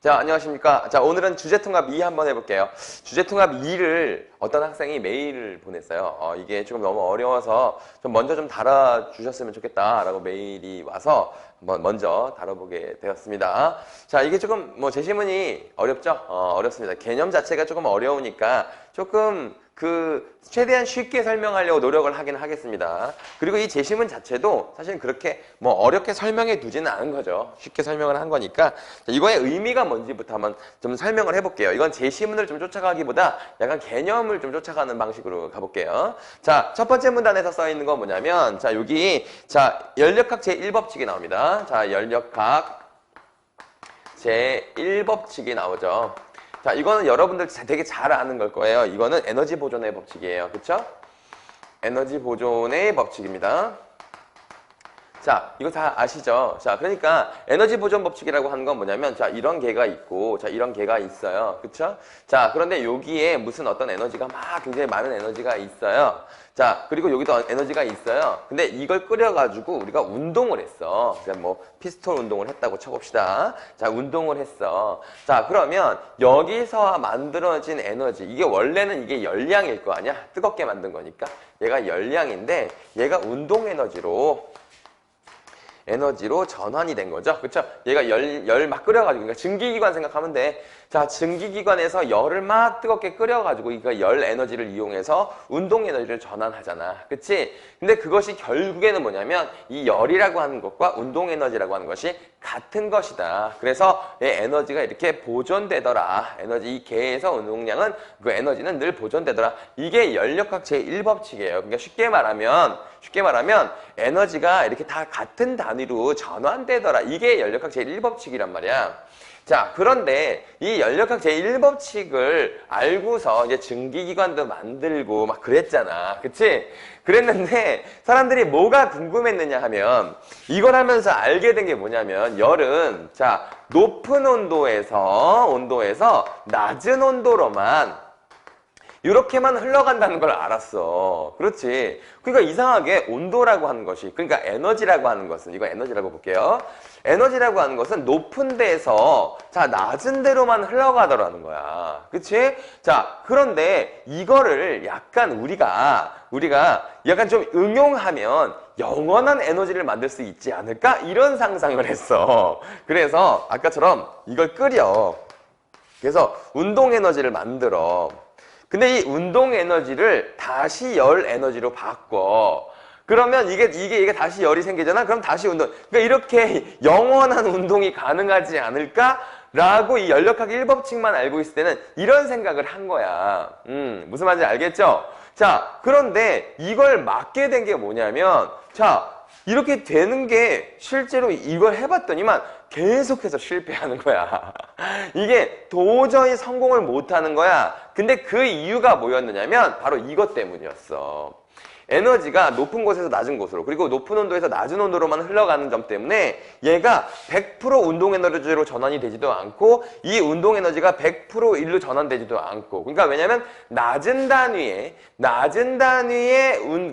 자, 안녕하십니까. 자, 오늘은 주제통합 2 한번 해볼게요. 주제통합 2를 어떤 학생이 메일을 보냈어요. 이게 조금 너무 어려워서 좀 먼저 좀 달아주셨으면 좋겠다라고 메일이 와서 한번 먼저 다뤄보게 되었습니다. 자, 이게 조금 제시문이 어렵죠? 어렵습니다. 개념 자체가 조금 어려우니까 조금 최대한 쉽게 설명하려고 노력을 하긴 하겠습니다. 그리고 이 제시문 자체도 사실 그렇게 어렵게 설명해 두지는 않은 거죠. 쉽게 설명을 한 거니까 이거의 의미가 뭔지부터 한번 좀 설명을 해볼게요. 이건 제시문을 좀 쫓아가기보다 약간 개념을 좀 쫓아가는 방식으로 가볼게요. 자, 첫 번째 문단에서 써 있는 건 뭐냐면, 자, 여기, 자, 연력학 제1법칙이 나옵니다. 자, 연력학 제1법칙이 나오죠. 자, 이거는 여러분들 되게 잘 아는 걸 거예요. 이거는 에너지 보존의 법칙이에요. 그쵸? 에너지 보존의 법칙입니다. 자, 이거 다 아시죠? 자, 그러니까 에너지 보존 법칙이라고 하는 건 뭐냐면, 자, 이런 개가 있고, 자, 이런 개가 있어요. 그쵸? 자, 그런데 여기에 무슨 어떤 에너지가 굉장히 많은 에너지가 있어요. 자, 그리고 여기도 에너지가 있어요. 근데 이걸 끓여가지고 우리가 운동을 했어. 그러니까 피스톨 운동을 했다고 쳐봅시다. 자, 운동을 했어. 자, 그러면 여기서 만들어진 에너지, 이게 원래는 이게 열량일 거 아니야? 뜨겁게 만든 거니까. 얘가 열량인데, 얘가 운동 에너지로 전환이 된 거죠. 그쵸? 얘가 열 막 끓여가지고, 그러니까 증기기관 생각하면 돼. 자, 증기기관에서 열을 막 뜨겁게 끓여가지고, 그러니까 열 에너지를 이용해서 운동 에너지를 전환하잖아. 그치? 근데 그것이 결국에는 뭐냐면, 이 열이라고 하는 것과 운동 에너지라고 하는 것이 같은 것이다. 그래서 이 에너지가 이렇게 보존되더라. 이 개에서 운동량은, 그 에너지는 늘 보존되더라. 이게 연력학 제1법칙이에요. 그러니까 쉽게 말하면 에너지가 이렇게 다 같은 단위로 전환되더라. 이게 연력학 제1법칙이란 말이야. 자, 그런데 이 연력학 제1법칙을 알고서 이제 증기기관도 만들고 막 그랬잖아. 그치? 그랬는데 사람들이 뭐가 궁금했느냐 하면 이걸 하면서 알게 된 게 뭐냐면 열은 자, 높은 온도에서 낮은 온도로만 이렇게만 흘러간다는 걸 알았어. 그렇지. 그러니까 이상하게 온도라고 하는 것이, 그러니까 에너지라고 하는 것은, 이거 에너지라고 볼게요. 에너지라고 하는 것은 높은 데에서 자, 낮은 데로만 흘러가더라는 거야. 그치? 자, 그런데 이거를 약간 우리가 약간 좀 응용하면 영원한 에너지를 만들 수 있지 않을까? 이런 상상을 했어. 그래서 아까처럼 이걸 끓여. 그래서 운동 에너지를 만들어. 근데 이 운동 에너지를 다시 열 에너지로 바꿔. 그러면 이게 다시 열이 생기잖아? 그럼 다시 운동. 그러니까 이렇게 영원한 운동이 가능하지 않을까? 라고 이 연력학 1법칙만 알고 있을 때는 이런 생각을 한 거야. 무슨 말인지 알겠죠? 자, 그런데 이걸 막게 된 게 뭐냐면, 자, 이렇게 되는 게 실제로 이걸 해봤더니만 계속해서 실패하는 거야. 이게 도저히 성공을 못하는 거야. 근데 그 이유가 뭐였느냐면 바로 이것 때문이었어. 에너지가 높은 곳에서 낮은 곳으로, 그리고 높은 온도에서 낮은 온도로만 흘러가는 점 때문에 얘가 100% 운동 에너지로 전환이 되지도 않고 이 운동 에너지가 100% 일로 전환되지도 않고, 그러니까 왜냐면 낮은 단위의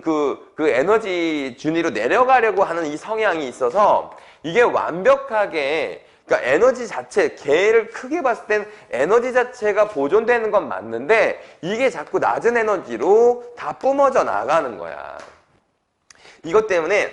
그 에너지 준위로 내려가려고 하는 이 성향이 있어서 이게 완벽하게, 그러니까 에너지 자체, 개를 크게 봤을 땐 에너지 자체가 보존되는 건 맞는데 이게 자꾸 낮은 에너지로 다 뿜어져 나가는 거야. 이것 때문에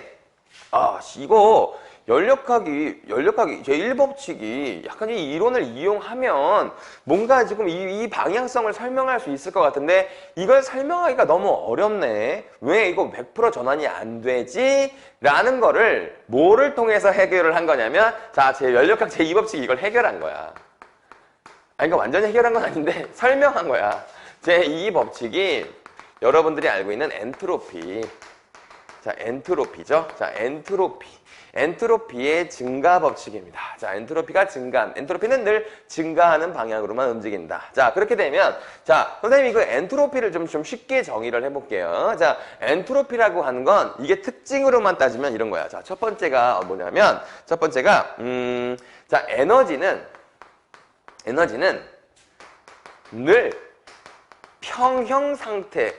이거 연력학이 제1법칙이 약간 이 이론을 이용하면 뭔가 지금 이 방향성을 설명할 수 있을 것 같은데 이걸 설명하기가 너무 어렵네. 왜 이거 100% 전환이 안 되지? 라는 거를 뭐를 통해서 해결을 한 거냐면, 자, 연력학 제2법칙이 이걸 해결한 거야. 그러니까 완전히 해결한 건 아닌데 설명한 거야. 제2법칙이 여러분들이 알고 있는 엔트로피. 자, 엔트로피죠. 자, 엔트로피의 증가 법칙입니다. 자, 엔트로피는 늘 증가하는 방향으로만 움직인다. 자, 그렇게 되면, 자, 선생님이 그 엔트로피를 좀 쉽게 정의를 해볼게요. 자, 엔트로피라고 하는 건 이게 특징으로만 따지면 이런 거야. 자, 첫 번째가 뭐냐면, 자, 에너지는 늘 평형 상태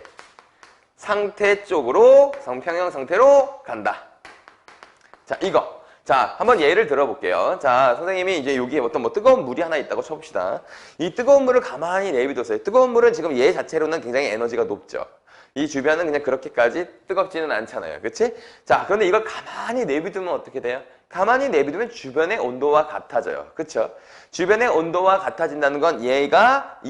쪽으로, 평형 상태로 간다. 자, 이거. 자, 한번 예를 들어볼게요. 자, 선생님이 이제 여기에 어떤 뭐 뜨거운 물이 하나 있다고 쳐봅시다. 이 뜨거운 물을 가만히 내비뒀어요. 뜨거운 물은 지금 얘 자체로는 굉장히 에너지가 높죠. 이 주변은 그냥 그렇게까지 뜨겁지는 않잖아요. 그치? 자, 그런데 이걸 가만히 내비두면 어떻게 돼요? 가만히 내비두면 주변의 온도와 같아져요. 그쵸? 주변의 온도와 같아진다는 건 얘가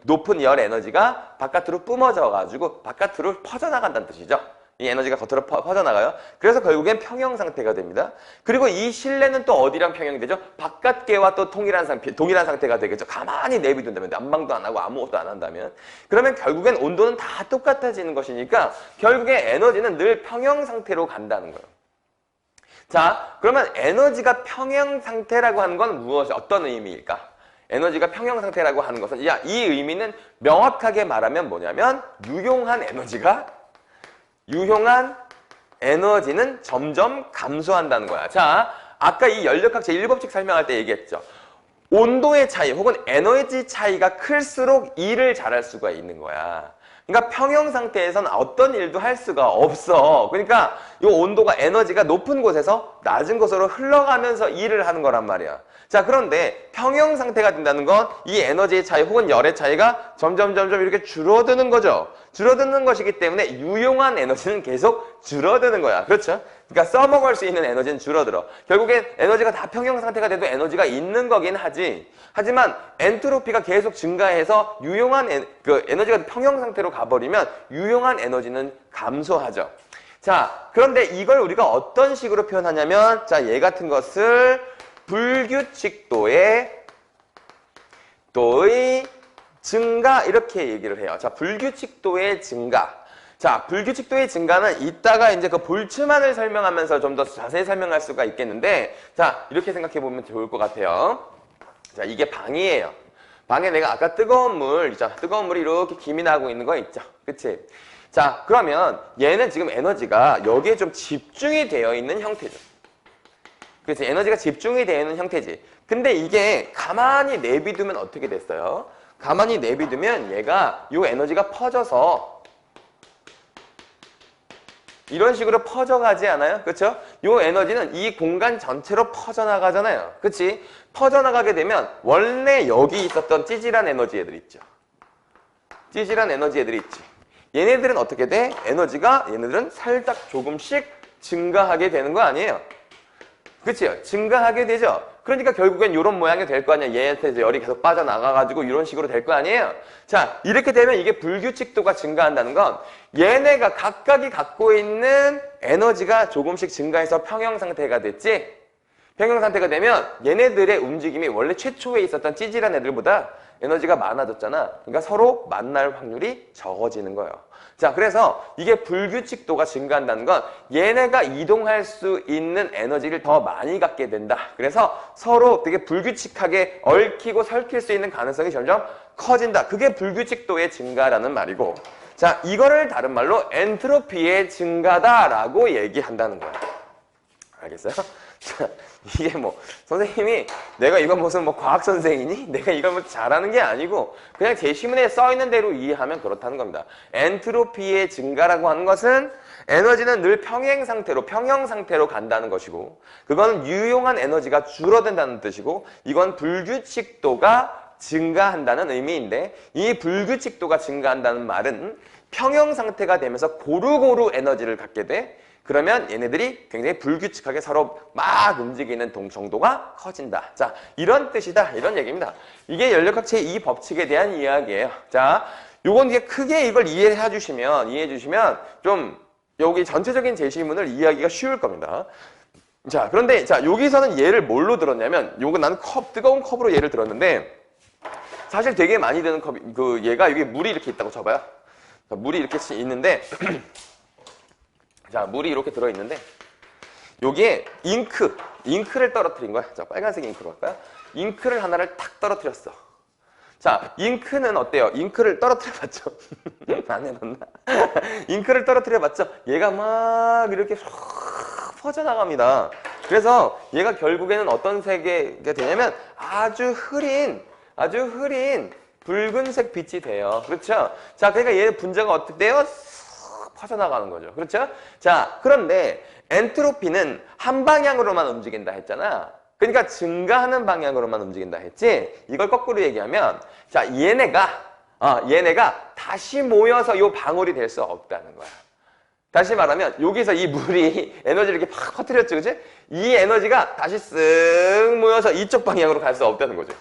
높은 열 에너지가 바깥으로 뿜어져가지고 바깥으로 퍼져나간다는 뜻이죠. 이 에너지가 겉으로 퍼져나가요. 그래서 결국엔 평형 상태가 됩니다. 그리고 이 실내는 또 어디랑 평형이 되죠? 바깥계와 또 동일한 상태가 되겠죠. 가만히 내비둔다면, 난방도 안 하고 아무것도 안 한다면. 그러면 결국엔 온도는 다 똑같아지는 것이니까 결국엔 에너지는 늘 평형 상태로 간다는 거예요. 자, 그러면 에너지가 평형 상태라고 하는 건 어떤 의미일까? 에너지가 평형 상태라고 하는 것은 이 의미는 명확하게 말하면 뭐냐면 유용한 에너지는 점점 감소한다는 거야. 자, 아까 이 연력학 제1법칙 설명할 때 얘기했죠. 온도의 차이 혹은 에너지 차이가 클수록 일을 잘할 수가 있는 거야. 그러니까 평형 상태에서는 어떤 일도 할 수가 없어. 그러니까 이 온도가 에너지가 높은 곳에서 낮은 곳으로 흘러가면서 일을 하는 거란 말이야. 자, 그런데 평형 상태가 된다는 건 이 에너지의 차이 혹은 열의 차이가 점점 이렇게 줄어드는 거죠. 줄어드는 것이기 때문에 유용한 에너지는 계속 줄어드는 거야. 그렇죠? 그러니까 써먹을 수 있는 에너지는 줄어들어. 결국엔 에너지가 다 평형 상태가 돼도 에너지가 있는 거긴 하지. 하지만 엔트로피가 계속 증가해서 유용한 에너지가 평형 상태로 가버리면 유용한 에너지는 감소하죠. 자, 그런데 이걸 우리가 어떤 식으로 표현하냐면, 자, 얘 같은 것을 불규칙도의 증가 이렇게 얘기를 해요. 자, 불규칙도의 증가. 자, 불규칙도의 증가는 이따가 이제 그 볼츠만을 설명하면서 좀 더 자세히 설명할 수가 있겠는데, 자, 이렇게 생각해 보면 좋을 것 같아요. 자, 이게 방이에요. 방에 내가 아까 뜨거운 물이 이렇게 김이 나고 있는 거 있죠. 그치? 자, 그러면 얘는 지금 에너지가 여기에 좀 집중이 되어 있는 형태죠. 그래서 에너지가 집중이 되어 있는 형태지. 근데 이게 가만히 내비두면 어떻게 됐어요? 가만히 내비두면 얘가 이 에너지가 퍼져서 이런 식으로 퍼져가지 않아요? 그렇죠? 이 에너지는 이 공간 전체로 퍼져나가잖아요. 그렇지? 퍼져나가게 되면 원래 여기 있었던 찌질한 에너지 애들 있죠. 찌질한 에너지 애들이 있지. 얘네들은 어떻게 돼? 얘네들은 살짝 조금씩 증가하게 되는 거 아니에요? 그치요? 증가하게 되죠? 그러니까 결국엔 이런 모양이 될 거 아니야. 얘한테 열이 계속 빠져나가가지고 이런 식으로 될 거 아니에요? 자, 이렇게 되면 이게 불규칙도가 증가한다는 건 얘네가 각각이 갖고 있는 에너지가 조금씩 증가해서 평형 상태가 됐지? 평형 상태가 되면 얘네들의 움직임이 원래 최초에 있었던 찌질한 애들보다 에너지가 많아졌잖아. 그러니까 서로 만날 확률이 적어지는 거예요. 자, 그래서 이게 불규칙도가 증가한다는 건 얘네가 이동할 수 있는 에너지를 더 많이 갖게 된다. 그래서 서로 되게 불규칙하게 얽히고 설킬 수 있는 가능성이 점점 커진다. 그게 불규칙도의 증가라는 말이고, 자, 이거를 다른 말로 엔트로피의 증가다라고 얘기한다는 거야. 알겠어요? 자, 이게 뭐 선생님이 내가 이건 무슨 뭐 과학 선생이니? 내가 이걸 뭐 잘하는 게 아니고 그냥 제시문에 써 있는 대로 이해하면 그렇다는 겁니다. 엔트로피의 증가라고 하는 것은 에너지는 늘 평형 상태로 간다는 것이고, 그건 유용한 에너지가 줄어든다는 뜻이고, 이건 불규칙도가 증가한다는 의미인데, 이 불규칙도가 증가한다는 말은 평형 상태가 되면서 고루고루 에너지를 갖게 돼. 그러면 얘네들이 굉장히 불규칙하게 서로 막 움직이는 정도가 커진다. 자, 이런 뜻이다. 이런 얘기입니다. 이게 연력학 제2 법칙에 대한 이야기예요. 자, 요건 이제 크게 이걸 이해해 주시면 좀 여기 전체적인 제시문을 이해하기가 쉬울 겁니다. 자, 그런데 자, 여기서는 얘를 뭘로 들었냐면, 요건 나는 뜨거운 컵으로 얘를 들었는데, 사실 되게 많이 드는 컵이 얘가 여기 물이 이렇게 있다고 쳐봐요. 자, 물이 이렇게 있는데 자, 물이 이렇게 들어있는데 여기에 잉크를 떨어뜨린 거야. 자, 빨간색 잉크로 할까요? 잉크를 하나를 탁 떨어뜨렸어. 자, 잉크는 어때요? 잉크를 떨어뜨려봤죠? 안 해봤나? 잉크를 떨어뜨려봤죠? 얘가 막 이렇게 퍼져나갑니다. 그래서 얘가 결국에는 어떤 색이 되냐면 아주 흐린 붉은색 빛이 돼요. 그렇죠? 자, 그러니까 얘 분자가 어떻게 돼요? 퍼져나가는 거죠. 그렇죠? 자, 그런데 엔트로피는 한 방향으로만 움직인다 했잖아. 그러니까 증가하는 방향으로만 움직인다 했지. 이걸 거꾸로 얘기하면 자, 얘네가 다시 모여서 요 방울이 될 수 없다는 거야. 다시 말하면 여기서 이 물이 에너지를 이렇게 팍 퍼뜨렸죠, 그치? 이 에너지가 다시 쓱 모여서 이쪽 방향으로 갈 수 없다는 거죠.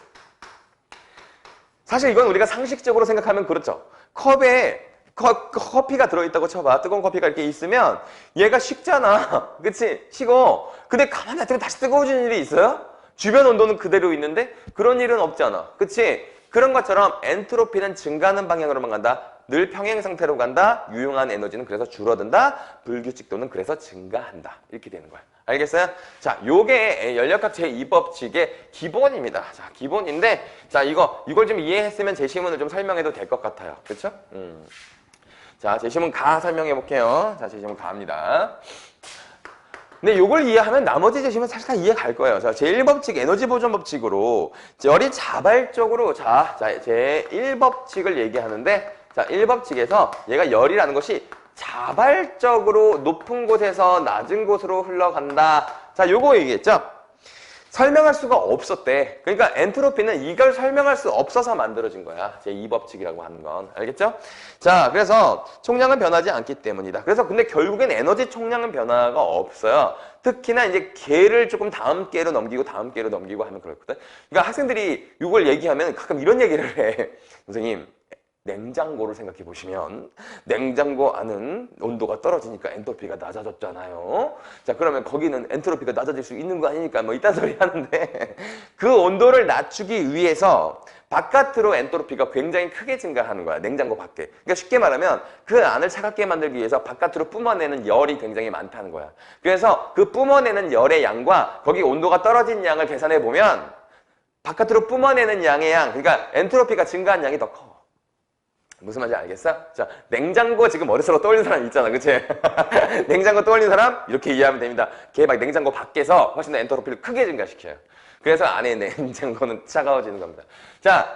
사실 이건 우리가 상식적으로 생각하면 그렇죠. 컵에 커피가 들어있다고 쳐봐. 뜨거운 커피가 이렇게 있으면 얘가 식잖아. 그치? 식어. 근데 가만히 놔두면 다시 뜨거워지는 일이 있어요? 주변 온도는 그대로 있는데 그런 일은 없잖아. 그치? 그런 것처럼 엔트로피는 증가하는 방향으로만 간다. 늘 평행 상태로 간다. 유용한 에너지는 그래서 줄어든다. 불규칙도는 그래서 증가한다. 이렇게 되는 거야. 알겠어요? 자, 요게 연력학 제2법칙의 기본입니다. 자, 기본인데, 자, 이걸 좀 이해했으면 제시문을 좀 설명해도 될 것 같아요. 그렇죠? 자, 제시문 가 설명해 볼게요. 자, 제시문 가입니다. 근데 요걸 이해하면 나머지 제시문 사실 다 이해 갈 거예요. 자, 제1법칙 에너지 보존 법칙으로 열이 자발적으로 제1법칙을 얘기하는데 자, 1법칙에서 얘가 열이라는 것이 자발적으로 높은 곳에서 낮은 곳으로 흘러간다. 자, 요거 얘기했죠? 설명할 수가 없었대. 그러니까 엔트로피는 이걸 설명할 수 없어서 만들어진 거야. 제2법칙이라고 하는 건. 알겠죠? 자, 그래서 총량은 변하지 않기 때문이다. 그래서 근데 결국엔 에너지 총량은 변화가 없어요. 특히나 이제 계를 조금 다음 계로 넘기고 다음 계로 넘기고 하면 그렇거든. 그러니까 학생들이 이걸 얘기하면 가끔 이런 얘기를 해. 선생님, 냉장고를 생각해 보시면 냉장고 안은 온도가 떨어지니까 엔트로피가 낮아졌잖아요. 자, 그러면 거기는 엔트로피가 낮아질 수 있는 거 아니니까 뭐 이딴 소리 하는데 그 온도를 낮추기 위해서 바깥으로 엔트로피가 굉장히 크게 증가하는 거야. 냉장고 밖에. 그러니까 쉽게 말하면 그 안을 차갑게 만들기 위해서 바깥으로 뿜어내는 열이 굉장히 많다는 거야. 그래서 그 뿜어내는 열의 양과 거기 온도가 떨어진 양을 계산해 보면 바깥으로 뿜어내는 양의 양, 그러니까 엔트로피가 증가한 양이 더 커. 무슨 말인지 알겠어? 자, 냉장고 지금 머릿속으로 떠올리는 사람 있잖아, 그치? 냉장고 떠올리는 사람? 이렇게 이해하면 됩니다. 걔 막 냉장고 밖에서 훨씬 더 엔트로피를 크게 증가시켜요. 그래서 안에 냉장고는 차가워지는 겁니다. 자,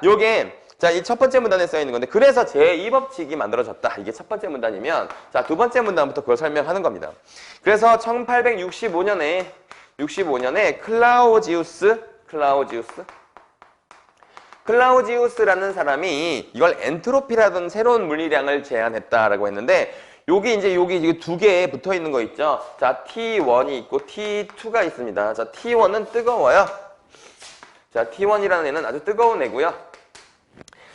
자, 이 첫 번째 문단에 써 있는 건데, 그래서 제2법칙이 만들어졌다. 이게 첫 번째 문단이면, 자, 두 번째 문단부터 그걸 설명하는 겁니다. 그래서 1865년에 클라우지우스라는 사람이 이걸 엔트로피라는 새로운 물리량을 제안했다라고 했는데 여기 두 개 붙어 있는 거 있죠? 자, T1이 있고 T2가 있습니다. 자, T1은 뜨거워요. 자, T1이라는 애는 아주 뜨거운 애고요.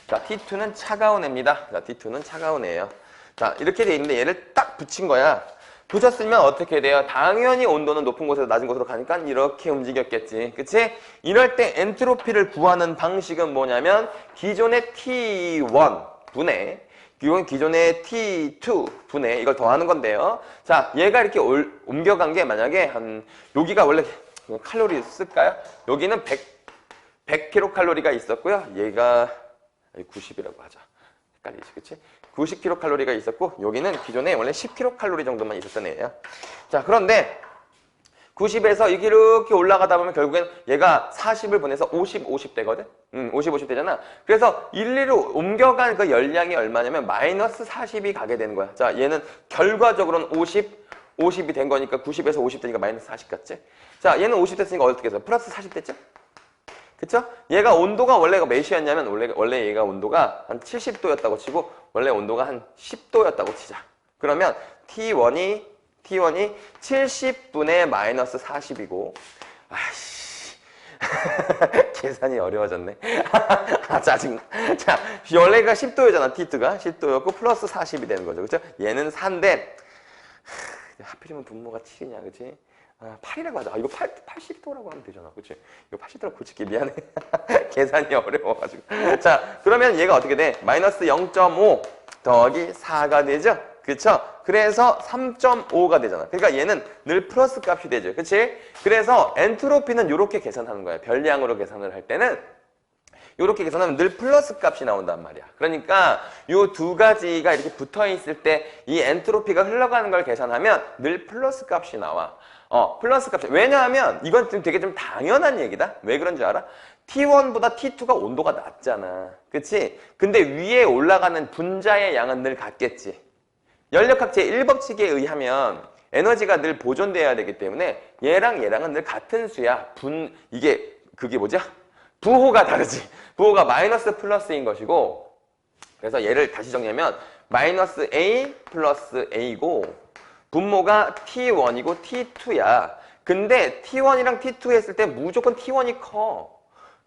자, T2는 차가운 애입니다. 자, T2는 차가운 애예요. 자, 이렇게 돼 있는데 얘를 딱 붙인 거야. 붙였으면 어떻게 돼요? 당연히 온도는 높은 곳에서 낮은 곳으로 가니까 이렇게 움직였겠지. 그치? 이럴 때 엔트로피를 구하는 방식은 뭐냐면 기존의 T1 분의 기존의 T2 분의 이걸 더하는 건데요. 자, 얘가 이렇게 옮겨간 게 만약에 여기가 원래 칼로리 쓸까요? 여기는 100kcal가 있었고요. 얘가 90이라고 하자. 헷갈리지, 그치? 90kcal가 있었고 여기는 기존에 원래 10kcal 정도만 있었던 애예요. 자, 그런데 90에서 이렇게 올라가다 보면 결국엔 얘가 40을 보내서 50 되거든? 50 되잖아. 그래서 일리로 옮겨간 그 열량이 얼마냐면 마이너스 40이 가게 되는 거야. 자, 얘는 결과적으로는 50이 된 거니까 90에서 50 되니까 마이너스 40 같지? 자, 얘는 50 됐으니까 어떻게 해서 플러스 40 됐죠? 그쵸? 얘가 온도가 원래가 몇이었냐면 원래 얘가 온도가 한 70도였다고 치고 원래 온도가 한 10도였다고 치자. 그러면 T1이 70분의 마이너스 40이고 아이씨 계산이 어려워졌네. 아, 짜증나. 자, 원래가 10도였잖아. T2가 10도였고 플러스 40이 되는 거죠. 그쵸? 얘는 4인데 하필이면 분모가 7이냐, 그치? 8이라고 하자. 이거 80도라고 하면 되잖아. 그치? 이거 80도라고 고칠게. 미안해. 계산이 어려워가지고. 자, 그러면 얘가 어떻게 돼? 마이너스 0.5 더하기 4가 되죠? 그쵸? 그래서 3.5가 되잖아. 그러니까 얘는 늘 플러스 값이 되죠. 그치? 그래서 엔트로피는 이렇게 계산하는 거야. 별량으로 계산을 할 때는 이렇게 계산하면 늘 플러스 값이 나온단 말이야. 그러니까 이 두 가지가 이렇게 붙어 있을 때 이 엔트로피가 흘러가는 걸 계산하면 늘 플러스 값이 나와. 플러스 값이. 왜냐하면 이건 되게 좀 당연한 얘기다. 왜 그런 줄 알아? T1보다 T2가 온도가 낮잖아. 그치? 근데 위에 올라가는 분자의 양은 늘 같겠지. 연력학 제1법칙에 의하면 에너지가 늘 보존돼야 되기 때문에 얘랑 얘랑은 늘 같은 수야. 그게 뭐죠? 부호가 다르지. 부호가 마이너스 플러스인 것이고, 그래서 얘를 다시 정리하면 마이너스 A 플러스 A고 분모가 T1이고 T2야. 근데 T1이랑 T2 했을 때 무조건 T1이 커.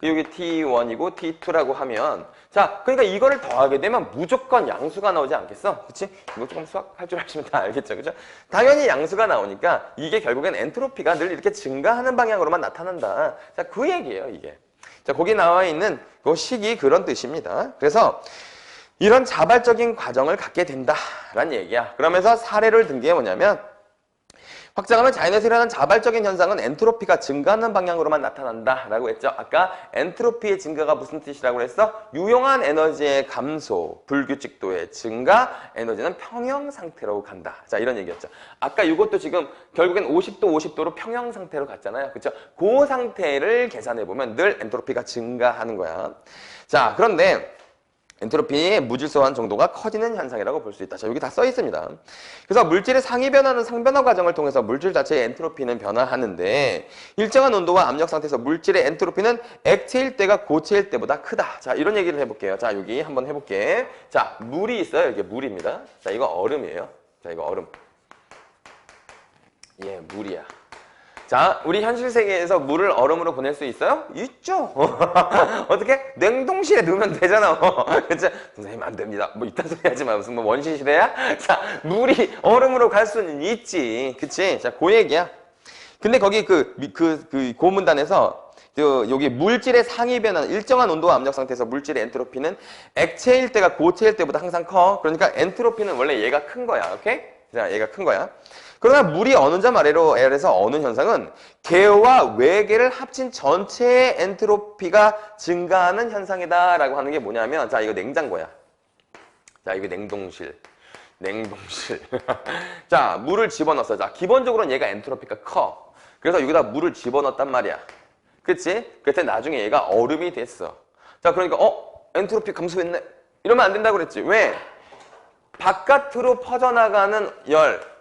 여기 T1이고 T2라고 하면, 자, 그러니까 이거를 더하게 되면 무조건 양수가 나오지 않겠어? 그치? 이거 조금 수학할 줄 아시면 다 알겠죠? 그죠? 당연히 양수가 나오니까 이게 결국엔 엔트로피가 늘 이렇게 증가하는 방향으로만 나타난다. 자, 그 얘기예요, 이게. 자, 거기 나와 있는 그 식이 그런 뜻입니다. 그래서 이런 자발적인 과정을 갖게 된다라는 얘기야. 그러면서 사례를 든 게 뭐냐면, 확장하면 자연에서 일어나는 자발적인 현상은 엔트로피가 증가하는 방향으로만 나타난다라고 했죠. 아까 엔트로피의 증가가 무슨 뜻이라고 했어? 유용한 에너지의 감소, 불규칙도의 증가, 에너지는 평형 상태로 간다. 자, 이런 얘기였죠. 아까 이것도 지금 결국엔 50도, 50도로 평형 상태로 갔잖아요. 그렇죠? 그 상태를 계산해보면 늘 엔트로피가 증가하는 거야. 자, 그런데 엔트로피의 무질서한 정도가 커지는 현상이라고 볼 수 있다. 자, 여기 다 써 있습니다. 그래서 물질의 상위 변화는 상변화 과정을 통해서 물질 자체의 엔트로피는 변화하는데 일정한 온도와 압력 상태에서 물질의 엔트로피는 액체일 때가 고체일 때보다 크다. 자, 이런 얘기를 해볼게요. 자, 여기 한번 해볼게. 자, 물이 있어요. 이게 물입니다. 자, 이거 얼음이에요. 자, 이거 얼음. 예, 물이야. 자, 우리 현실 세계에서 물을 얼음으로 보낼 수 있어요? 있죠. 어떻게? 냉동실에 넣으면 되잖아. 그치? 선생님 안 됩니다. 뭐 이딴 소리 하지 마. 무슨 뭐 원시 시대야? 자, 물이 얼음으로 갈 수는 있지. 그치? 자, 그 얘기야. 근데 거기 그 고문단에서 여기 물질의 상위 변화는 일정한 온도와 압력 상태에서 물질의 엔트로피는 액체일 때가 고체일 때보다 항상 커. 그러니까 엔트로피는 원래 얘가 큰 거야. 오케이? 자, 얘가 큰 거야. 그러나 물이 어느 점 아래로 L에서 어느 현상은 개와 외계를 합친 전체의 엔트로피가 증가하는 현상이다라고 하는 게 뭐냐면, 자, 이거 냉장고야. 자, 이거 냉동실. 자, 물을 집어넣었어. 자, 기본적으로는 얘가 엔트로피가 커. 그래서 여기다 물을 집어넣었단 말이야. 그치? 그때 나중에 얘가 얼음이 됐어. 자, 그러니까 엔트로피 감소했네. 이러면 안 된다고 그랬지. 왜? 바깥으로 퍼져나가는 열,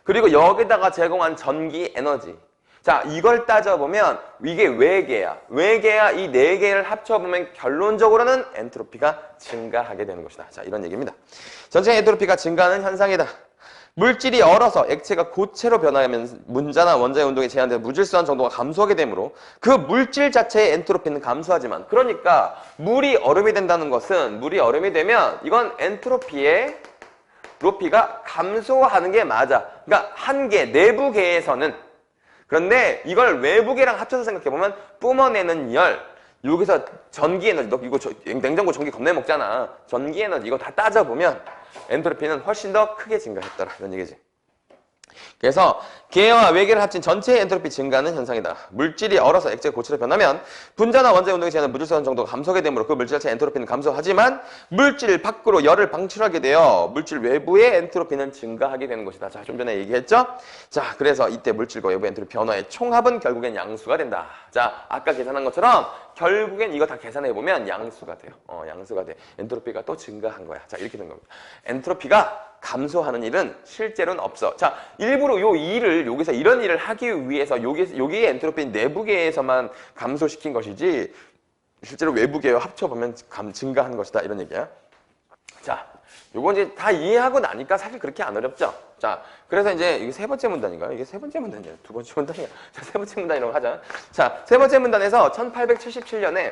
그리고 여기다가 제공한 전기 에너지. 자, 이걸 따져보면 이게 외계야. 외계야. 이 네 개를 합쳐보면 결론적으로는 엔트로피가 증가하게 되는 것이다. 자, 이런 얘기입니다. 전체 엔트로피가 증가하는 현상이다. 물질이 얼어서 액체가 고체로 변화하면 문자나 원자의 운동에 제한된 무질서한 정도가 감소하게 되므로 그 물질 자체의 엔트로피는 감소하지만, 그러니까 물이 얼음이 된다는 것은, 물이 얼음이 되면 이건 엔트로피의 로피가 감소하는 게 맞아. 그러니까 한계, 내부계에서는. 그런데 이걸 외부계랑 합쳐서 생각해보면 뿜어내는 열, 여기서 전기 에너지, 너 이거 냉장고 전기 겁내 먹잖아. 전기 에너지 이거 다 따져보면 엔트로피는 훨씬 더 크게 증가했더라. 이런 얘기지. 그래서 개와 외계를 합친 전체의 엔트로피 증가하는 현상이다. 물질이 얼어서 액체가 고체로 변하면 분자나 원자의 운동에 제한된 무질서한 정도가 감소하게 되므로 그 물질 자체의 엔트로피는 감소하지만 물질 밖으로 열을 방출하게 되어 물질 외부의 엔트로피는 증가하게 되는 것이다. 자, 좀 전에 얘기했죠? 자, 그래서 이때 물질과 외부 엔트로피 변화의 총합은 결국엔 양수가 된다. 자, 아까 계산한 것처럼 결국엔 이거 다 계산해보면 양수가 돼요. 양수가 돼. 엔트로피가 또 증가한 거야. 자, 이렇게 된 겁니다. 엔트로피가 감소하는 일은 실제로는 없어. 자, 일부러 요 일을, 여기서 이런 일을 하기 위해서 여기의 엔트로피는 내부계에서만 감소시킨 것이지 실제로 외부계와 합쳐보면 증가한 것이다. 이런 얘기야. 자, 요거 이제 다 이해하고 나니까 사실 그렇게 안 어렵죠? 자, 그래서 이제 이게 세 번째 문단인가요? 이게 세 번째 문단이에요. 두 번째 문단이야. 자, 세 번째 문단이라고 하자. 자, 세 번째 문단에서 1877년에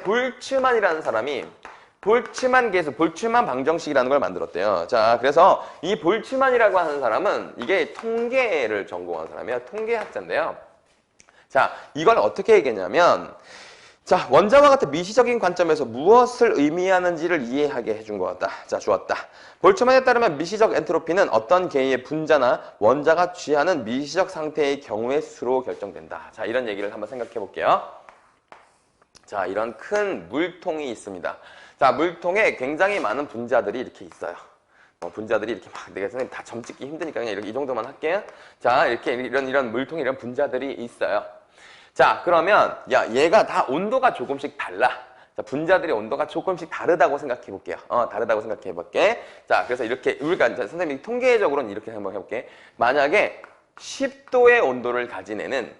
볼츠만이라는 사람이 볼츠만 계수, 볼츠만 방정식이라는 걸 만들었대요. 자, 그래서 이 볼츠만이라고 하는 사람은 이게 통계를 전공한 사람이야. 통계학자인데요. 자, 이걸 어떻게 얘기했냐면, 자, 원자와 같은 미시적인 관점에서 무엇을 의미하는지를 이해하게 해준 것 같다. 자, 주었다. 볼츠만에 따르면 미시적 엔트로피는 어떤 개의 분자나 원자가 취하는 미시적 상태의 경우의 수로 결정된다. 자, 이런 얘기를 한번 생각해 볼게요. 자, 이런 큰 물통이 있습니다. 자, 물통에 굉장히 많은 분자들이 이렇게 있어요. 분자들이 이렇게 막, 내가 선생님 다 점 찍기 힘드니까 그냥 이렇게 이 정도만 할게요. 자, 이렇게 이런 물통에 이런 분자들이 있어요. 자, 그러면 얘가 다 온도가 조금씩 달라. 자, 분자들의 온도가 조금씩 다르다고 생각해 볼게요. 다르다고 생각해 볼게. 자, 그래서 이렇게 우리가 선생님이 통계적으로는 이렇게 한번 해볼게. 만약에 10도의 온도를 가진 애는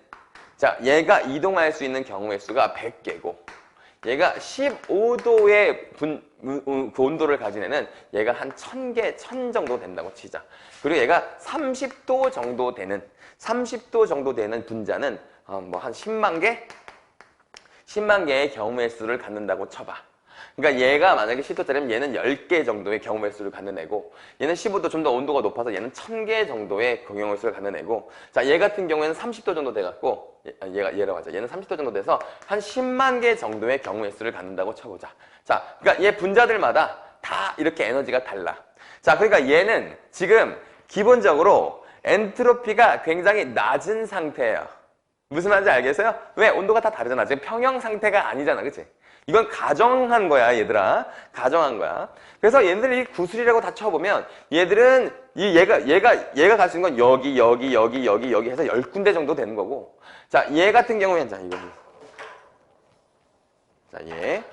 자, 얘가 이동할 수 있는 경우의 수가 100개고 얘가 15도의 그 온도를 가진 애는 얘가 한 1000개, 1000 정도 된다고 치자. 그리고 얘가 30도 정도 되는 분자는 뭐 한 10만 개? 10만 개의 경우의 수를 갖는다고 쳐봐. 그러니까 얘가 만약에 10도짜리면 얘는 10개 정도의 경우의 수를 갖는 애고 얘는 15도 좀 더 온도가 높아서 얘는 1000개 정도의 경우의 수를 갖는 애고 자, 얘 같은 경우에는 30도 정도 돼갖고 얘라고 하자. 얘는 30도 정도 돼서 한 10만 개 정도의 경우의 수를 갖는다고 쳐보자. 자, 그러니까 얘 분자들마다 다 이렇게 에너지가 달라. 자, 그러니까 얘는 지금 기본적으로 엔트로피가 굉장히 낮은 상태예요. 무슨 말인지 알겠어요? 왜? 온도가 다 다르잖아. 지금 평형 상태가 아니잖아. 그치? 이건 가정한 거야, 얘들아. 가정한 거야. 그래서 얘네들이 구슬이라고 다 쳐보면 얘들은 얘가 갈 수 있는 건 여기 해서 10군데 정도 되는 거고. 자, 얘 같은 경우에는 자, 이거. 자, 얘.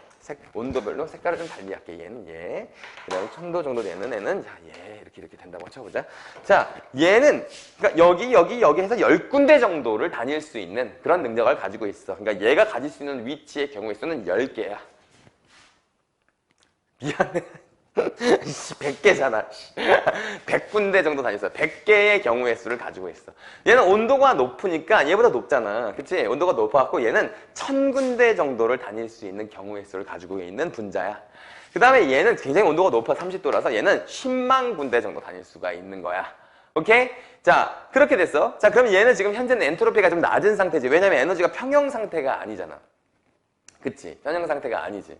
온도별로 색깔을 좀 달리 할게. 얘는 얘. 그 다음에 1000도 정도 되는 애는 자, 얘. 이렇게 된다고 쳐보자. 자, 얘는 그러니까 여기 해서 10군데 정도를 다닐 수 있는 그런 능력을 가지고 있어. 그러니까 얘가 가질 수 있는 위치의 경우의 수는 10개야. 미안해. 100개잖아. 100군데 정도 다녔어. 100개의 경우의 수를 가지고 있어. 얘는 온도가 높으니까 얘보다 높잖아. 그치? 온도가 높아갖고 얘는 1000군데 정도를 다닐 수 있는 경우의 수를 가지고 있는 분자야. 그 다음에 얘는 굉장히 온도가 높아 30도라서 얘는 10만 군데 정도 다닐 수가 있는 거야. 오케이? 자, 그렇게 됐어. 자, 그럼 얘는 지금 현재는 엔트로피가 좀 낮은 상태지. 왜냐면 에너지가 평형 상태가 아니잖아. 그치? 평형 상태가 아니지.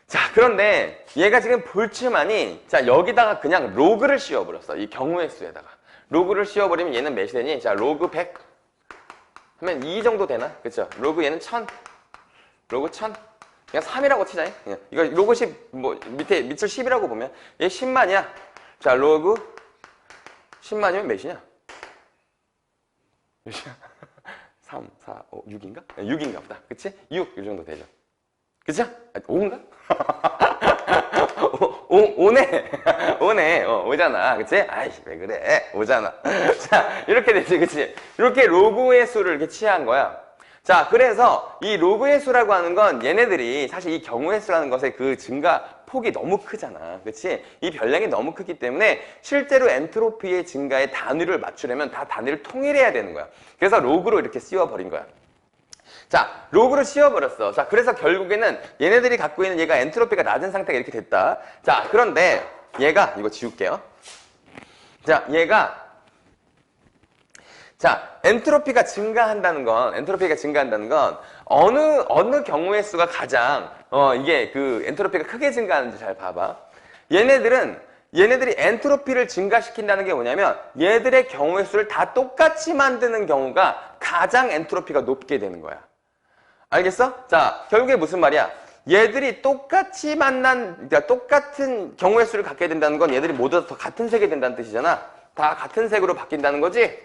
자, 그런데 얘가 지금 볼츠만이 자, 여기다가 그냥 로그를 씌워버렸어. 이 경우의 수에다가. 로그를 씌워버리면 얘는 몇이 되니? 자, 로그 100 하면 2 정도 되나? 그쵸? 로그 얘는 1000. 로그 1000. 그냥 3이라고 치자. 그냥. 이거 로그 10, 뭐, 밑을 10이라고 보면 얘 10만이야. 자, 로그 10만이면 몇이냐? 몇이야? 3, 4, 5, 6인가? 6인가 보다. 그치? 6, 이 정도 되죠. 그쵸? 5인가? 5네. 5네. 5잖아. 그치? 아이씨, 왜 그래? 5잖아. 자, 이렇게 되지. 그치? 이렇게 로그의 수를 이렇게 취한 거야. 자, 그래서 이 로그의 수라고 하는 건 얘네들이 사실 이 경우의 수라는 것의 그 증가 폭이 너무 크잖아. 그치? 이 변량이 너무 크기 때문에 실제로 엔트로피의 증가의 단위를 맞추려면 다 단위를 통일해야 되는 거야. 그래서 로그로 이렇게 씌워버린 거야. 자, 로그로 씌워버렸어. 자, 그래서 결국에는 얘네들이 갖고 있는 얘가 엔트로피가 낮은 상태가 이렇게 됐다. 자, 그런데 얘가, 이거 지울게요. 자, 얘가 자, 엔트로피가 증가한다는 건 어느 경우의 수가 가장 이게 그 엔트로피가 크게 증가하는지 잘 봐봐. 얘네들이 엔트로피를 증가시킨다는 게 뭐냐면 얘들의 경우의 수를 다 똑같이 만드는 경우가 가장 엔트로피가 높게 되는 거야. 알겠어? 자, 결국에 무슨 말이야? 얘들이 똑같이 그러니까 똑같은 경우의 수를 갖게 된다는 건 얘들이 모두 다 같은 색이 된다는 뜻이잖아. 다 같은 색으로 바뀐다는 거지?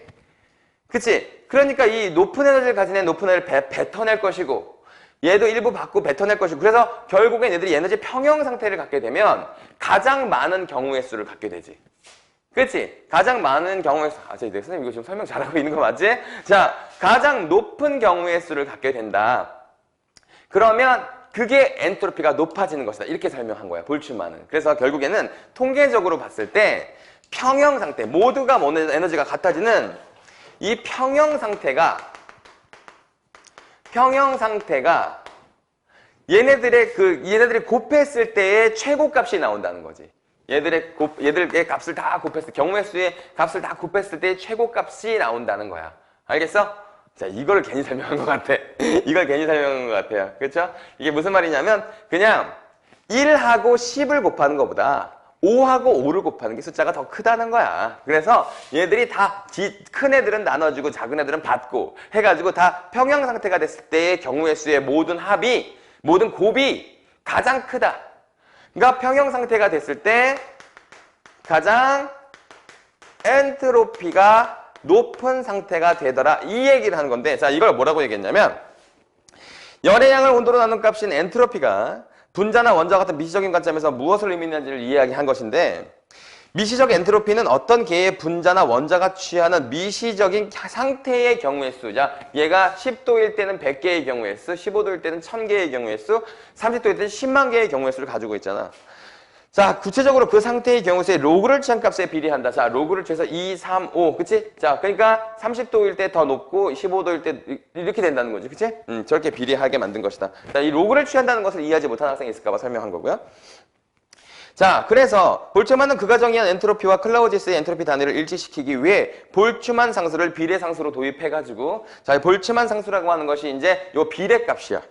그치? 그러니까 이 높은 에너지를 가진 애 높은 에너지를 뱉어낼 것이고 얘도 일부 받고 뱉어낼 것이고 그래서 결국엔 얘들이 에너지 평형 상태를 갖게 되면 가장 많은 경우의 수를 갖게 되지. 그치? 가장 많은 경우의 수. 선생님 이거 지금 설명 잘하고 있는 거 맞지? 자, 가장 높은 경우의 수를 갖게 된다. 그러면 그게 엔트로피가 높아지는 것이다. 이렇게 설명한 거야. 볼츠만은. 그래서 결국에는 통계적으로 봤을 때 평형 상태, 모두가 모든 에너지가 같아지는 이 평형 상태가 얘네들이 곱했을 때의 최고값이 나온다는 거지. 얘들의 값을 다 곱했을 경우의 수의 값을 다 곱했을 때의 최고값이 나온다는 거야. 알겠어? 자, 이걸 괜히 설명한 것 같아. 이걸 괜히 설명한 것 같아요. 그렇죠? 이게 무슨 말이냐면 그냥 1하고 10을 곱하는 것보다 5하고 5를 곱하는 게 숫자가 더 크다는 거야. 그래서 얘들이 다 큰 애들은 나눠주고 작은 애들은 받고 해가지고 다 평형 상태가 됐을 때의 경우의 수의 모든 곱이 가장 크다. 그러니까 평형 상태가 됐을 때 가장 엔트로피가 높은 상태가 되더라. 이 얘기를 하는 건데 자, 이걸 뭐라고 얘기했냐면 열의 양을 온도로 나눈 값인 엔트로피가 분자나 원자와 같은 미시적인 관점에서 무엇을 의미하는지를 이야기한 것인데 미시적 엔트로피는 어떤 개의 분자나 원자가 취하는 미시적인 상태의 경우의 수. 자, 얘가 10도일 때는 100개의 경우의 수, 15도일 때는 1000개의 경우의 수, 30도일 때는 10만 개의 경우의 수를 가지고 있잖아. 자, 구체적으로 그 상태의 경우 수의 로그를 취한 값에 비례한다. 자, 로그를 취해서 2, 3, 5. 그치? 자, 그러니까 30도일 때 더 높고 15도일 때 이렇게 된다는 거지. 그치? 저렇게 비례하게 만든 것이다. 자, 이 로그를 취한다는 것을 이해하지 못하는 학생이 있을까 봐 설명한 거고요. 자, 그래서 볼츠만은 그가 정의한 엔트로피와 클라우지스의 엔트로피 단위를 일치시키기 위해 볼츠만 상수를 비례 상수로 도입해가지고, 자, 볼츠만 상수라고 하는 것이 이제 요 비례 값이야.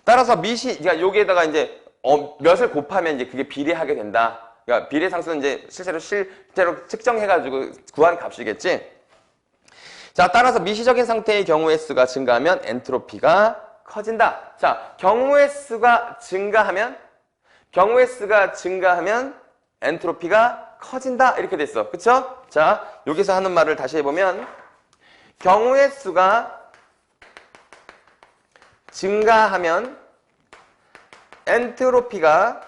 따라서 그러니까 여기에다가 이제 몇을 곱하면 이제 그게 비례하게 된다. 그러니까 비례 상수는 이제 실제로 측정해가지고 구한 값이겠지. 자, 따라서 미시적인 상태의 경우의 수가 증가하면 엔트로피가 커진다. 자, 경우의 수가 증가하면 엔트로피가 커진다. 이렇게 됐어. 그쵸? 자, 여기서 하는 말을 다시 해보면 경우의 수가 증가하면 엔트로피가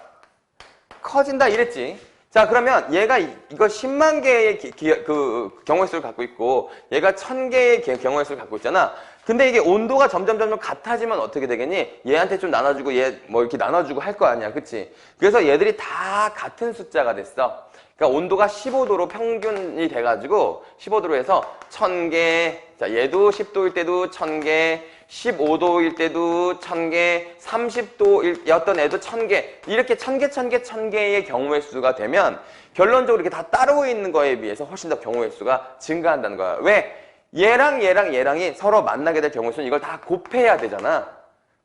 커진다. 이랬지. 자, 그러면 얘가 이거 10만 개의 그 경우의 수를 갖고 있고 얘가 1000개의 경우의 수를 갖고 있잖아. 근데 이게 온도가 점점 같아지면 어떻게 되겠니? 얘한테 좀 나눠주고 얘 뭐 이렇게 나눠주고 할 거 아니야. 그치? 그래서 얘들이 다 같은 숫자가 됐어. 그러니까 온도가 15도로 평균이 돼가지고 15도로 해서 1000개, 자, 얘도 10도일 때도 1000개, 15도일 때도 1000개, 30도였던 애도 1000개, 이렇게 1000개의 경우의 수가 되면 결론적으로 이렇게 다 따로 있는 거에 비해서 훨씬 더 경우의 수가 증가한다는 거야. 왜? 얘랑이 서로 만나게 될 경우의 수는 이걸 다 곱해야 되잖아.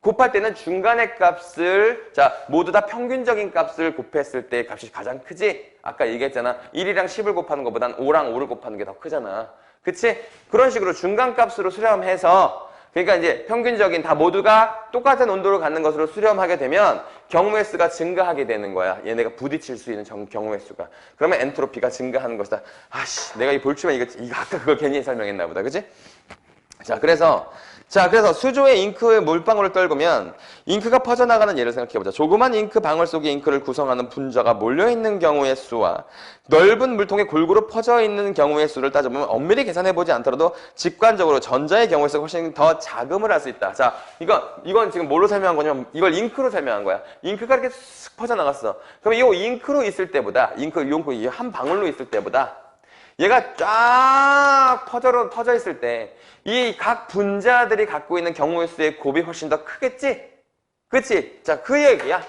곱할 때는 중간의 값을, 자, 모두 다 평균적인 값을 곱했을 때 값이 가장 크지? 아까 얘기했잖아. 1이랑 10을 곱하는 것보단 5랑 5를 곱하는 게 더 크잖아. 그치? 그런 식으로 중간 값으로 수렴해서, 그러니까 이제 평균적인 다 모두가 똑같은 온도를 갖는 것으로 수렴하게 되면 경우의 수가 증가하게 되는 거야. 얘네가 부딪힐 수 있는 경우의 수가. 그러면 엔트로피가 증가하는 것이다. 아씨, 내가 이 볼츠만 이거 아까 그걸 괜히 설명했나 보다. 그치? 자, 그래서 수조에 잉크의 물방울을 떨구면 잉크가 퍼져나가는 예를 생각해보자. 조그만 잉크 방울 속에 잉크를 구성하는 분자가 몰려있는 경우의 수와 넓은 물통에 골고루 퍼져있는 경우의 수를 따져보면 엄밀히 계산해보지 않더라도 직관적으로 전자의 경우의 수가 훨씬 더 자금을 할 수 있다. 자, 이건 지금 뭘로 설명한 거냐면 이걸 잉크로 설명한 거야. 잉크가 이렇게 쓱 퍼져나갔어. 그럼 이 잉크로 있을 때보다, 잉크 한 방울로 있을 때보다 얘가 쫙 퍼져 있을 때 이 각 분자들이 갖고 있는 경우의 수의 곱이 훨씬 더 크겠지? 그치? 자, 그 얘기야.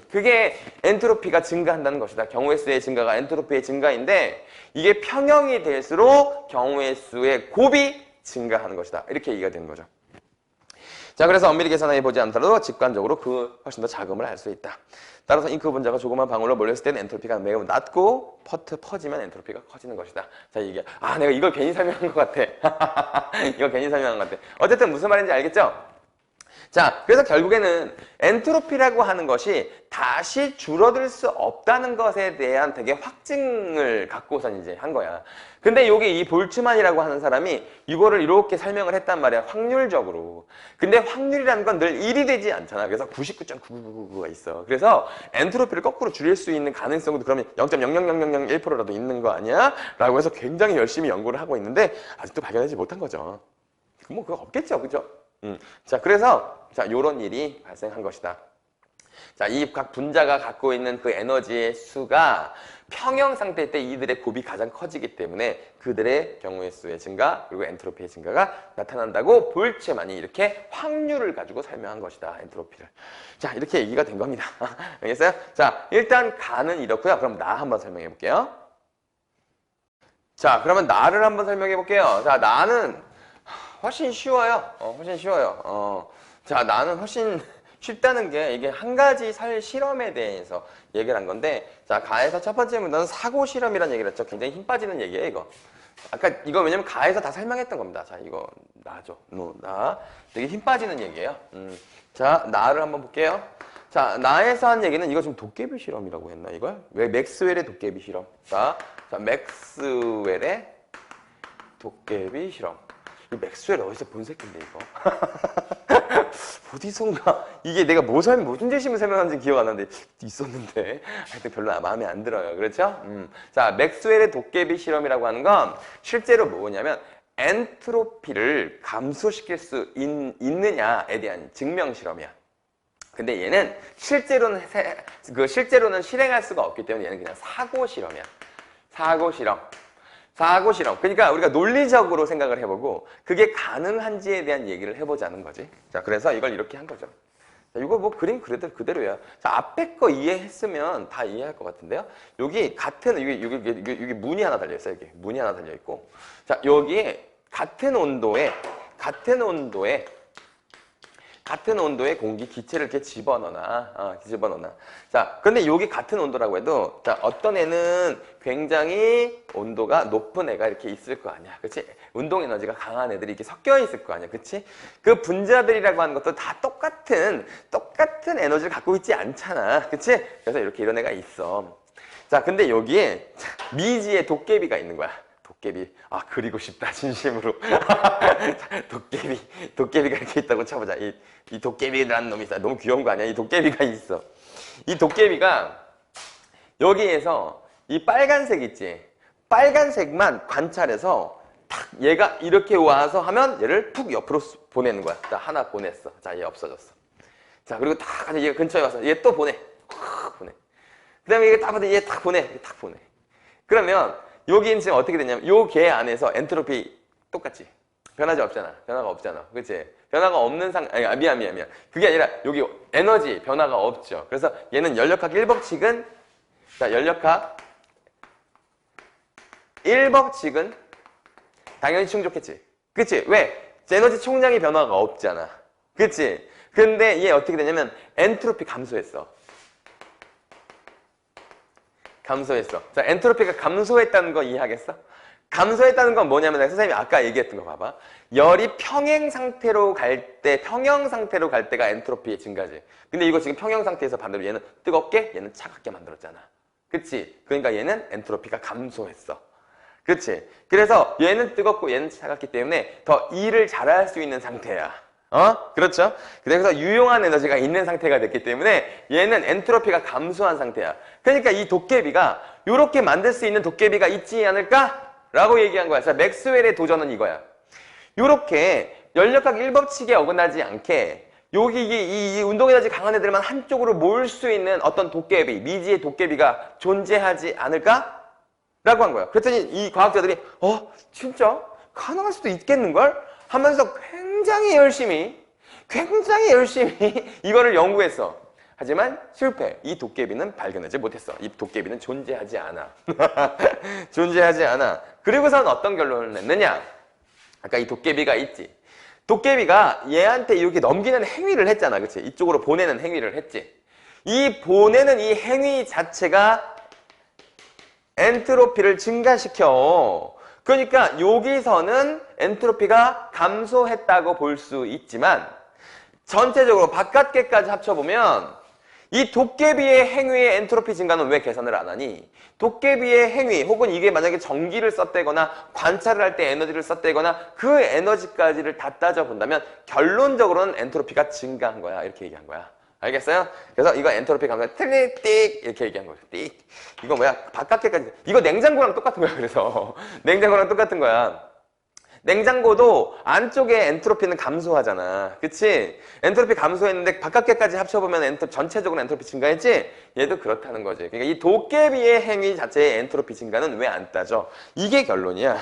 그게 엔트로피가 증가한다는 것이다. 경우의 수의 증가가 엔트로피의 증가인데 이게 평형이 될수록 경우의 수의 곱이 증가하는 것이다. 이렇게 얘기가 되는 거죠. 자, 그래서 엄밀히 계산해보지 않더라도 직관적으로 그 훨씬 더 자금을 할 수 있다. 따라서 잉크 분자가 조그만 방울로 몰렸을 때는 엔트로피가 매우 낮고 퍼지면 엔트로피가 커지는 것이다. 자, 이게 내가 이걸 괜히 설명한 것 같아. 이거 괜히 설명한 것 같아. 어쨌든 무슨 말인지 알겠죠? 자, 그래서 결국에는 엔트로피라고 하는 것이 다시 줄어들 수 없다는 것에 대한 되게 확증을 갖고선 이제 한 거야. 근데 여기 이 볼츠만이라고 하는 사람이 이거를 이렇게 설명을 했단 말이야. 확률적으로. 근데 확률이라는 건 늘 1이 되지 않잖아. 그래서 99.9999가 있어. 그래서 엔트로피를 거꾸로 줄일 수 있는 가능성도 그러면 0.00001%라도 있는 거 아니야? 라고 해서 굉장히 열심히 연구를 하고 있는데 아직도 발견하지 못한 거죠. 뭐 그거 없겠죠. 그죠? 자, 그래서 요런 일이 발생한 것이다. 자, 이 각 분자가 갖고 있는 그 에너지의 수가 평형 상태일 때 이들의 곱이 가장 커지기 때문에 그들의 경우의 수의 증가 그리고 엔트로피의 증가가 나타난다고 볼츠만이 이렇게 확률을 가지고 설명한 것이다. 엔트로피를. 자, 이렇게 얘기가 된 겁니다. 알겠어요? 자, 일단 가는 이렇고요. 그럼 나 한번 설명해 볼게요. 자, 그러면 나를 한번 설명해 볼게요. 자, 나는 훨씬 쉬워요. 훨씬 쉬워요. 자, 나는 훨씬 쉽다는 게 이게 한 가지 실험에 대해서 얘기를 한 건데, 자, 가에서 첫 번째 문제는 사고 실험이라는 얘기를 했죠. 굉장히 힘 빠지는 얘기예요, 이거. 아까 이거 왜냐면 가에서 다 설명했던 겁니다. 자, 이거 나죠. 나. 되게 힘 빠지는 얘기예요. 자, 나를 한번 볼게요. 자, 나에서 한 얘기는 이거 지금 도깨비 실험이라고 했나, 이걸? 왜 맥스웰의 도깨비 실험. 자, 맥스웰의 도깨비 실험. 이 맥스웰 어디서 본 새끼인데 이거? 어디선가 이게 내가 무슨 제시문 설명하는지 기억 안 나는데 있었는데 하여튼 별로 마음에 안 들어요. 그렇죠? 자, 맥스웰의 도깨비 실험이라고 하는 건 실제로 뭐냐면 엔트로피를 감소시킬 수 있느냐에 대한 증명 실험이야. 근데 얘는 실제로는 실행할 수가 없기 때문에 얘는 그냥 사고 실험이야. 사고 실험. 그러니까 우리가 논리적으로 생각을 해보고 그게 가능한지에 대한 얘기를 해보자는 거지. 자, 그래서 이걸 이렇게 한 거죠. 자, 이거 뭐 그림 그대로야. 자, 앞에 거 이해했으면 다 이해할 것 같은데요. 여기 여기 문이 하나 달려 있어요. 여기 문이 하나 달려 있고. 자, 여기에 같은 온도에 공기 기체를 이렇게 집어넣어놔. 자, 근데 여기 같은 온도라고 해도, 자, 어떤 애는 굉장히 온도가 높은 애가 이렇게 있을 거 아니야. 그치? 운동 에너지가 강한 애들이 이렇게 섞여 있을 거 아니야. 그치? 그 분자들이라고 하는 것도 다 똑같은 에너지를 갖고 있지 않잖아. 그치? 그래서 이렇게 이런 애가 있어. 자, 근데 여기에 미지의 도깨비가 있는 거야. 도깨비. 아, 그리고 싶다, 진심으로. 도깨비가 이렇게 있다고 쳐보자. 이 도깨비라는 놈이 있어. 너무 귀여운 거 아니야? 이 도깨비가 있어. 이 도깨비가 여기에서 이 빨간색 있지? 빨간색만 관찰해서 탁 얘가 이렇게 와서 하면 얘를 푹 옆으로 보내는 거야. 자, 하나 보냈어. 자, 얘 없어졌어. 자, 그리고 딱 얘가 근처에 와서 얘 또 보내. 보내. 그 다음에 얘 딱 보내. 얘 딱 보내. 그러면 여기는 지금 어떻게 되냐면 요 개 안에서 엔트로피 똑같지? 변화가 없잖아. 그치? 변화가 없는 미안. 그게 아니라 여기 에너지 변화가 없죠. 그래서 얘는 연력학 1법칙은 자, 연력학 1법칙은 당연히 충족했지. 그치? 왜? 에너지 총량의 변화가 없잖아. 그치? 근데 얘 어떻게 되냐면 엔트로피 감소했어. 자, 엔트로피가 감소했다는 거 이해하겠어? 감소했다는 건 뭐냐면 선생님이 아까 얘기했던 거 봐봐. 열이 평형 상태로 갈 때가 엔트로피의 증가지. 근데 이거 지금 평형 상태에서 반대로 얘는 뜨겁게, 얘는 차갑게 만들었잖아. 그치? 그러니까 얘는 엔트로피가 감소했어. 그치? 그래서 얘는 뜨겁고 얘는 차갑기 때문에 더 일을 잘할 수 있는 상태야. 그렇죠? 그래서 유용한 에너지가 있는 상태가 됐기 때문에 얘는 엔트로피가 감소한 상태야. 그러니까 이 도깨비가 이렇게 만들 수 있는 도깨비가 있지 않을까? 라고 얘기한 거야. 자, 맥스웰의 도전은 이거야. 이렇게 연력학 1법칙에 어긋나지 않게 여기 이 운동에너지 강한 애들만 한쪽으로 모을 수 있는 어떤 도깨비, 미지의 도깨비가 존재하지 않을까? 라고 한 거야. 그랬더니 이 과학자들이 진짜 가능할 수도 있겠는걸? 하면서 굉장히 열심히 이거를 연구했어. 하지만 실패. 이 도깨비는 발견하지 못했어. 이 도깨비는 존재하지 않아. 그리고서는 어떤 결론을 냈느냐? 아까 이 도깨비가 있지. 도깨비가 얘한테 이렇게 넘기는 행위를 했잖아. 그치? 이쪽으로 보내는 행위를 했지. 이 보내는 이 행위 자체가 엔트로피를 증가시켜. 그러니까 여기서는 엔트로피가 감소했다고 볼 수 있지만 전체적으로 바깥계까지 합쳐보면 이 도깨비의 행위의 엔트로피 증가는 왜 계산을 안 하니? 도깨비의 행위 혹은 이게 만약에 전기를 썼대거나 관찰을 할 때 에너지를 썼대거나 그 에너지까지를 다 따져본다면 결론적으로는 엔트로피가 증가한 거야. 이렇게 얘기한 거야. 알겠어요? 그래서 이거 엔트로피 감소 틀리 띡 이렇게 얘기한 거죠. 띡. 이거 뭐야? 바깥계까지. 이거 냉장고랑 똑같은 거야. 그래서 냉장고랑 똑같은 거야. 냉장고도 안쪽에 엔트로피는 감소하잖아. 그치? 엔트로피 감소했는데 바깥계까지 합쳐보면 전체적으로 엔트로피 증가했지? 얘도 그렇다는 거지. 그러니까 이 도깨비의 행위 자체의 엔트로피 증가는 왜 안 따져? 이게 결론이야.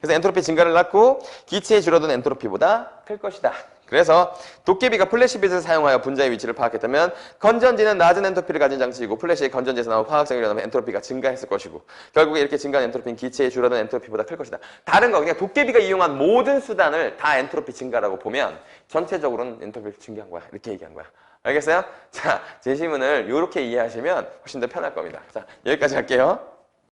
그래서 엔트로피 증가를 낳고 기체에 줄어든 엔트로피보다 클 것이다. 그래서 도깨비가 플래시빛을 사용하여 분자의 위치를 파악했다면 건전지는 낮은 엔트로피를 가진 장치이고 플래시의 건전지에서 나온 화학성이 일어나면 엔트로피가 증가했을 것이고 결국에 이렇게 증가한 엔트로피는 기체에 줄어든 엔트로피보다 클 것이다. 다른 거 그냥 도깨비가 이용한 모든 수단을 다 엔트로피 증가라고 보면 전체적으로는 엔트로피 증가한 거야. 이렇게 얘기한 거야. 알겠어요? 자, 제시문을 이렇게 이해하시면 훨씬 더 편할 겁니다. 자, 여기까지 할게요.